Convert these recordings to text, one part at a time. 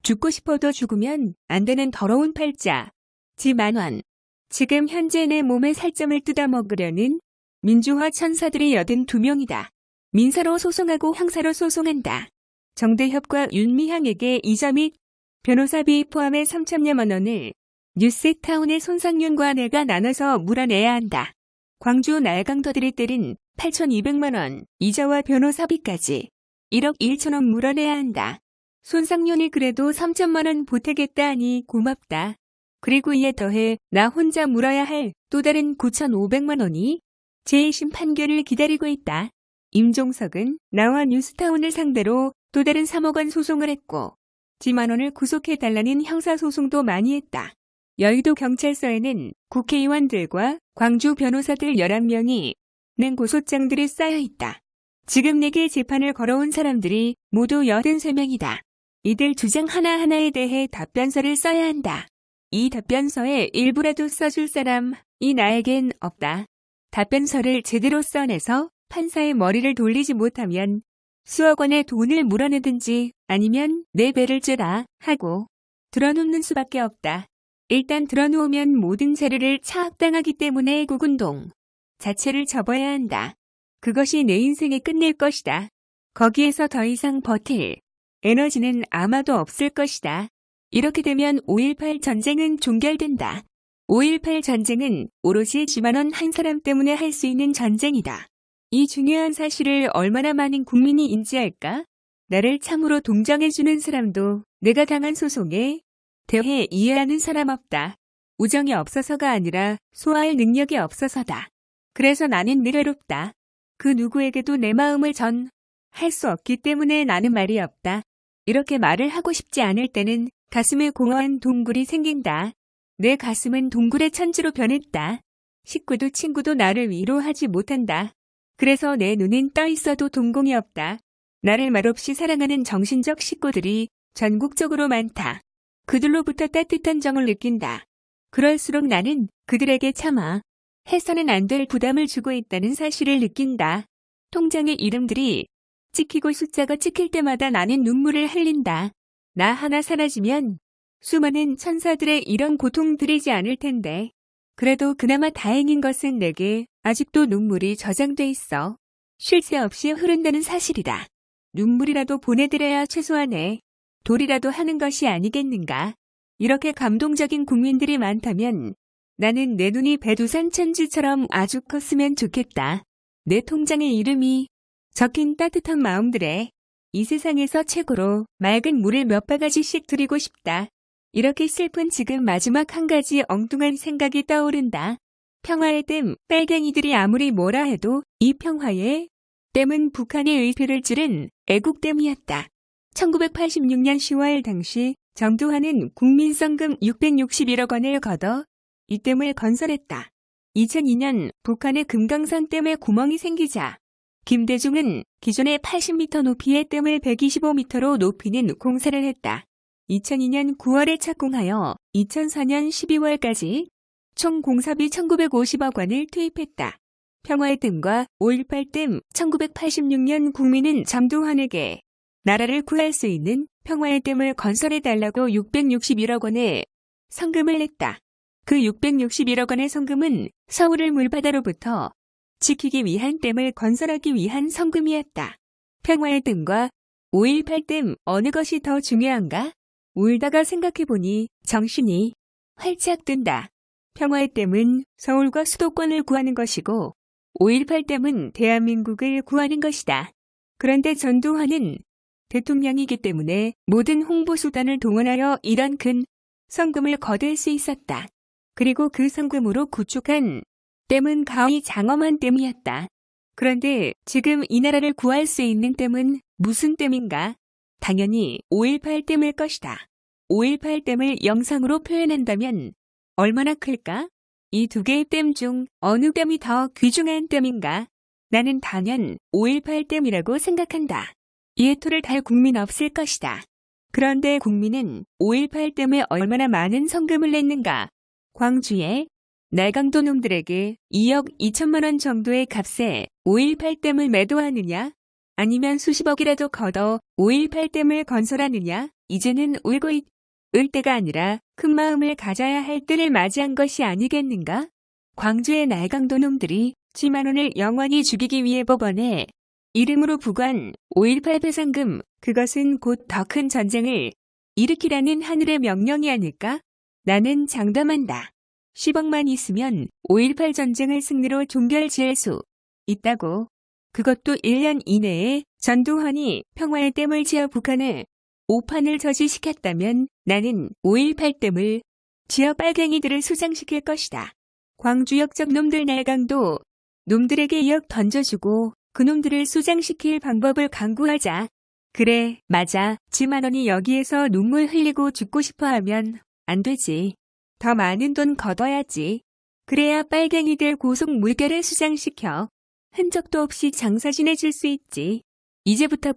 죽고 싶어도 죽으면 안 되는 더러운 팔자. 지 만원. 지금 현재 내 몸의 살점을 뜯어먹으려는 민주화 천사들이 82명이다. 민사로 소송하고 형사로 소송한다. 정대협과 윤미향에게 이자 및 변호사비 포함해 3천여만 원을 뉴스타운의 손상윤과 내가 나눠서 물어내야 한다. 광주 날강도들이 때린 8,200만 원 이자와 변호사비까지 1억 1천원 물어내야 한다. 손상윤이 그래도 3천만 원 보태겠다 하니 고맙다. 그리고 이에 더해 나 혼자 물어야 할 또 다른 9,500만 원이 제1심 판결을 기다리고 있다. 임종석은 나와 뉴스타운을 상대로 또 다른 3억 원 소송을 했고 지만원을 구속해달라는 형사소송도 많이 했다. 여의도 경찰서에는 국회의원들과 광주 변호사들 11명이 낸 고소장들이 쌓여있다. 지금 내게 재판을 걸어온 사람들이 모두 83명이다. 이들 주장 하나하나에 대해 답변서를 써야 한다. 이 답변서에 일부라도 써줄 사람이 나에겐 없다. 답변서를 제대로 써내서 판사의 머리를 돌리지 못하면 수억 원의 돈을 물어내든지 아니면 내 배를 쬐라 하고 들어놓는 수밖에 없다. 일단 들어놓으면 모든 자료를 차압당하기 때문에 국운동 자체를 접어야 한다. 그것이 내 인생의 끝낼 것이다. 거기에서 더 이상 버틸 에너지는 아마도 없을 것이다. 이렇게 되면 5.18 전쟁은 종결된다. 5.18 전쟁은 오로지 지만원 한 사람 때문에 할 수 있는 전쟁이다. 이 중요한 사실을 얼마나 많은 국민이 인지할까? 나를 참으로 동정해주는 사람도 내가 당한 소송에 대해 이해하는 사람 없다. 우정이 없어서가 아니라 소화할 능력이 없어서다. 그래서 나는 늘 외롭다. 그 누구에게도 내 마음을 전할 수 없기 때문에 나는 말이 없다. 이렇게 말을 하고 싶지 않을 때는 가슴에 공허한 동굴이 생긴다. 내 가슴은 동굴의 천지로 변했다. 식구도 친구도 나를 위로하지 못한다. 그래서 내 눈엔 떠 있어도 동공이 없다. 나를 말없이 사랑하는 정신적 식구들이 전국적으로 많다. 그들로부터 따뜻한 정을 느낀다. 그럴수록 나는 그들에게 차마 해서는 안 될 부담을 주고 있다는 사실을 느낀다. 통장의 이름들이 찍히고 숫자가 찍힐 때마다 나는 눈물을 흘린다. 나 하나 사라지면 수많은 천사들의 이런 고통 드리지 않을 텐데. 그래도 그나마 다행인 것은 내게 아직도 눈물이 저장돼 있어. 쉴 새 없이 흐른다는 사실이다. 눈물이라도 보내드려야 최소한의 도리라도 하는 것이 아니겠는가. 이렇게 감동적인 국민들이 많다면 나는 내 눈이 배두산 천지처럼 아주 컸으면 좋겠다. 내 통장의 이름이 적힌 따뜻한 마음들에 이 세상에서 최고로 맑은 물을 몇 바가지씩 드리고 싶다. 이렇게 슬픈 지금 마지막 한 가지 엉뚱한 생각이 떠오른다. 평화의 댐, 빨갱이들이 아무리 뭐라 해도 이 평화의 댐은 북한의 의표를 찌른 애국댐이었다. 1986년 10월 당시 정두환은 국민성금 661억 원을 걷어 이 댐을 건설했다. 2002년 북한의 금강산 댐에 구멍이 생기자 김대중은 기존의 80m 높이의 댐을 125m로 높이는 공사를 했다. 2002년 9월에 착공하여 2004년 12월까지 총 공사비 1950억 원을 투입했다. 평화의 댐과 5.18 댐 1986년 국민은 정두환에게 나라를 구할 수 있는 평화의 댐을 건설해달라고 661억 원의 성금을 냈다. 그 661억 원의 성금은 서울을 물바다로부터 지키기 위한 댐을 건설하기 위한 성금이었다. 평화의 댐과 5.18 댐 어느 것이 더 중요한가? 울다가 생각해보니 정신이 활짝 뜬다. 평화의 댐은 서울과 수도권을 구하는 것이고 5.18 댐은 대한민국을 구하는 것이다. 그런데 전두환은 대통령이기 때문에 모든 홍보수단을 동원하여 이런 큰 성금을 거둘 수 있었다. 그리고 그 성금으로 구축한 댐은 가히 장엄한 댐이었다. 그런데 지금 이 나라를 구할 수 있는 댐은 무슨 댐인가? 당연히 5.18 댐일 것이다. 5.18 댐을 영상으로 표현한다면 얼마나 클까? 이 두 개의 댐 중 어느 댐이 더 귀중한 댐인가? 나는 단연 5.18 댐이라고 생각한다. 이에 토를 달 국민 없을 것이다. 그런데 국민은 5.18 댐에 얼마나 많은 성금을 냈는가? 광주에 날강도 놈들에게 2억 2천만 원 정도의 값에 5.18 댐을 매도하느냐? 아니면 수십억이라도 걷어 5.18 댐을 건설하느냐? 이제는 울고 을 때가 아니라 큰 마음을 가져야 할 때를 맞이한 것이 아니겠는가? 광주의 날강도 놈들이 지만원을 영원히 죽이기 위해 법원에 이름으로 부과한 5.18 배상금, 그것은 곧 더 큰 전쟁을 일으키라는 하늘의 명령이 아닐까? 나는 장담한다. 10억만 있으면 5.18 전쟁을 승리로 종결 지을 수 있다고. 그것도 1년 이내에 전두환이 평화의 댐을 지어 북한에 오판을 저지시켰다면 나는 5.18 댐을 지어 빨갱이들을 수장시킬 것이다. 광주 역적 놈들 날강도 놈들에게 역 던져주고 그놈들을 수장시킬 방법을 강구하자. 그래, 맞아. 지만원이 여기에서 눈물 흘리고 죽고 싶어하면 안 되지. 더 많은 돈 걷어야지. 그래야 빨갱이들 고속 물결을 수장시켜 흔적도 없이 장사 지내줄 수 있지. 이제부터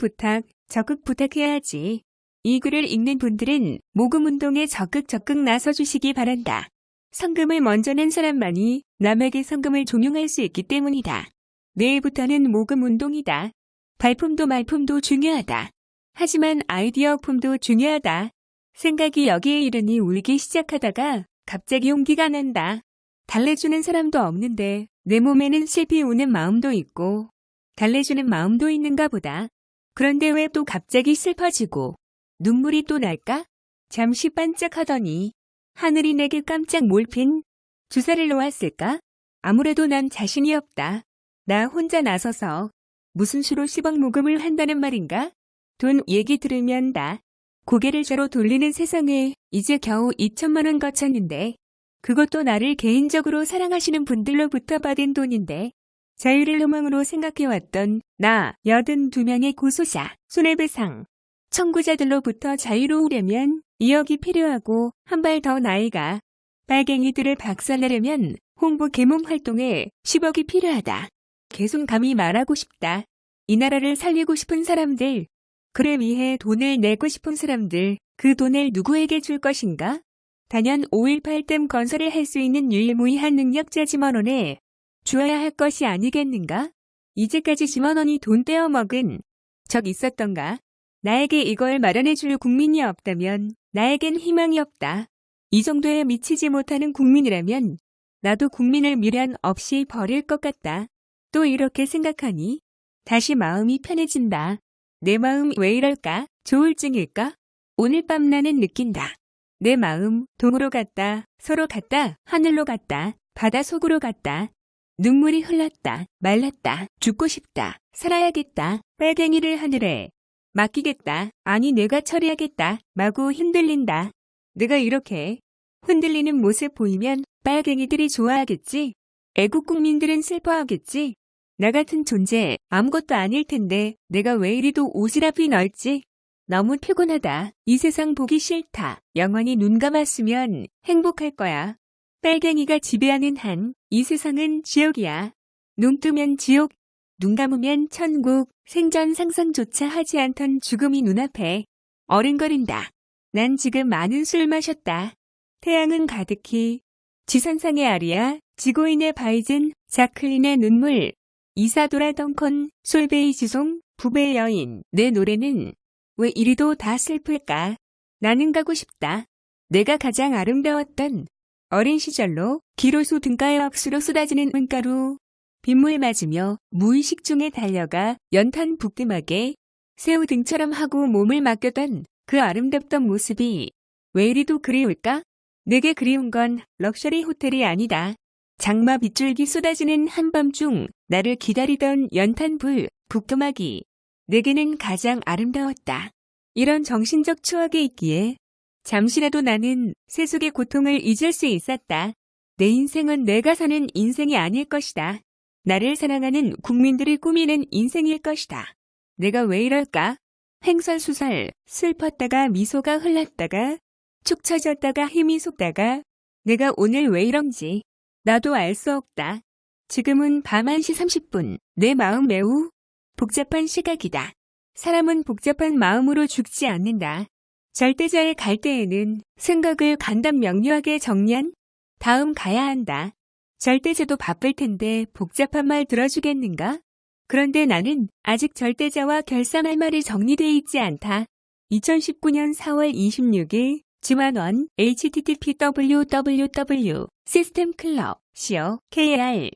적극 부탁해야지. 이 글을 읽는 분들은 모금운동에 적극 나서주시기 바란다. 성금을 먼저 낸 사람만이 남에게 성금을 종용할 수 있기 때문이다. 내일부터는 모금운동이다. 발품도 말품도 중요하다. 하지만 아이디어품도 중요하다. 생각이 여기에 이르니 울기 시작하다가 갑자기 용기가 난다. 달래주는 사람도 없는데 내 몸에는 슬피 우는 마음도 있고 달래주는 마음도 있는가 보다. 그런데 왜 또 갑자기 슬퍼지고 눈물이 또 날까? 잠시 반짝하더니 하늘이 내게 깜짝 몰핀 주사를 놓았을까? 아무래도 난 자신이 없다. 나 혼자 나서서 무슨 수로 10억 모금을 한다는 말인가? 돈 얘기 들으면 다 고개를 저로 돌리는 세상에 이제 겨우 2천만 원 거쳤는데 그것도 나를 개인적으로 사랑하시는 분들로부터 받은 돈인데 자유를 로망으로 생각해왔던 나 82명의 고소자, 손해배상 청구자들로부터 자유로우려면 2억이 필요하고 한 발 더 나이가 빨갱이들을 박살내려면 홍보 계몽 활동에 10억이 필요하다. 계속 감히 말하고 싶다. 이 나라를 살리고 싶은 사람들, 그래 위해 돈을 내고 싶은 사람들, 그 돈을 누구에게 줄 것인가? 단연 5.18 댐 건설을 할 수 있는 유일무이한 능력자 지만원에 주어야 할 것이 아니겠는가? 이제까지 지만원이 돈 떼어먹은 적 있었던가? 나에게 이걸 마련해줄 국민이 없다면 나에겐 희망이 없다. 이 정도에 미치지 못하는 국민이라면 나도 국민을 미련 없이 버릴 것 같다. 또 이렇게 생각하니 다시 마음이 편해진다. 내 마음 왜 이럴까? 조울증일까? 오늘 밤 나는 느낀다. 내 마음 동으로 갔다, 서로 갔다, 하늘로 갔다, 바다 속으로 갔다. 눈물이 흘렀다, 말랐다, 죽고 싶다, 살아야겠다, 빨갱이를 하늘에 맡기겠다, 아니 내가 처리하겠다, 마구 흔들린다. 내가 이렇게 흔들리는 모습 보이면 빨갱이들이 좋아하겠지? 애국 국민들은 슬퍼하겠지? 나 같은 존재 아무것도 아닐 텐데 내가 왜 이리도 오지랖이 넓지? 너무 피곤하다. 이 세상 보기 싫다. 영원히 눈 감았으면 행복할 거야. 빨갱이가 지배하는 한 이 세상은 지옥이야. 눈 뜨면 지옥, 눈 감으면 천국, 생전 상상조차 하지 않던 죽음이 눈앞에 어른거린다. 난 지금 많은 술 마셨다. 태양은 가득히, 지선상의 아리아, 지고인의 바이즌, 자클린의 눈물, 이사도라 덩컨, 솔베이 지송, 부베 여인. 내 노래는 왜 이리도 다 슬플까? 나는 가고 싶다. 내가 가장 아름다웠던 어린 시절로 기로수 등가의 억수로 쏟아지는 은가루, 빗물 맞으며 무의식 중에 달려가 연탄 부끄막에 새우 등처럼 하고 몸을 맡겼던 그 아름답던 모습이 왜 이리도 그리울까? 내게 그리운 건 럭셔리 호텔이 아니다. 장마 빗줄기 쏟아지는 한밤중 나를 기다리던 연탄불, 부끄막이 내게는 가장 아름다웠다. 이런 정신적 추억이 있기에 잠시라도 나는 세속의 고통을 잊을 수 있었다. 내 인생은 내가 사는 인생이 아닐 것이다. 나를 사랑하는 국민들이 꾸미는 인생일 것이다. 내가 왜 이럴까? 횡설수설, 슬펐다가 미소가 흘렀다가 축 처졌다가 힘이 솟다가 내가 오늘 왜 이런지 나도 알 수 없다. 지금은 밤 1시 30분, 내 마음 매우 복잡한 시각이다. 사람은 복잡한 마음으로 죽지 않는다. 절대자의 갈 때에는 생각을 간단 명료하게 정리한 다음 가야 한다. 절대자도 바쁠 텐데 복잡한 말 들어주겠는가? 그런데 나는 아직 절대자와 결산할 말이 정리되어 있지 않다. 2019년 4월 26일 지만원 http://www 시스템클럽 co kr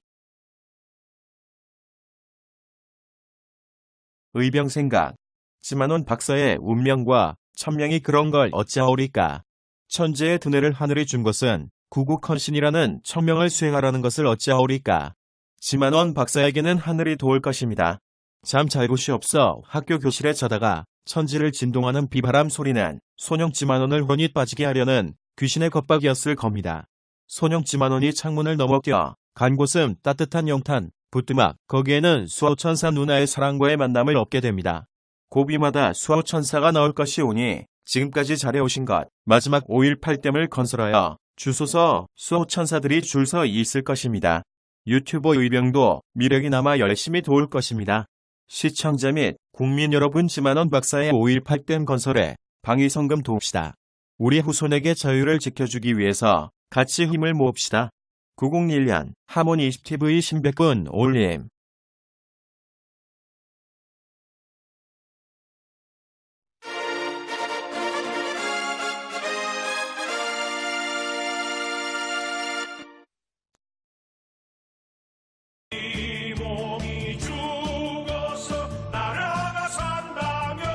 의병생각. 지만원 박사의 운명과 천명이 그런 걸 어찌하오리까. 천재의 두뇌를 하늘이 준 것은 구국헌신이라는 천명을 수행하라는 것을 어찌하오리까. 지만원 박사에게는 하늘이 도울 것입니다. 잠 잘 곳이 없어 학교 교실에 자다가 천지를 진동하는 비바람 소리는 소뇽 지만원을 혼이 빠지게 하려는 귀신의 겁박이었을 겁니다. 소뇽 지만원이 창문을 넘어 껴 간 곳은 따뜻한 영탄, 부뚜막, 거기에는 수호천사 누나의 사랑과의 만남을 얻게 됩니다. 고비마다 수호천사가 나올 것이 오니 지금까지 잘해오신 것, 마지막 5.18댐을 건설하여 주소서 수호천사들이 줄 서 있을 것입니다. 유튜버 의병도 미력이 남아 열심히 도울 것입니다. 시청자 및 국민 여러분, 지만원 박사의 5.18댐 건설에 방위성금 도웁시다. 우리 후손에게 자유를 지켜주기 위해서 같이 힘을 모읍시다. 901년 하모니20TV 신백분 올림. 이 몸이 죽어서 나라가 산다면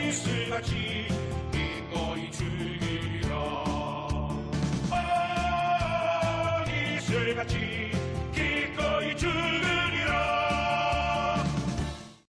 있을같이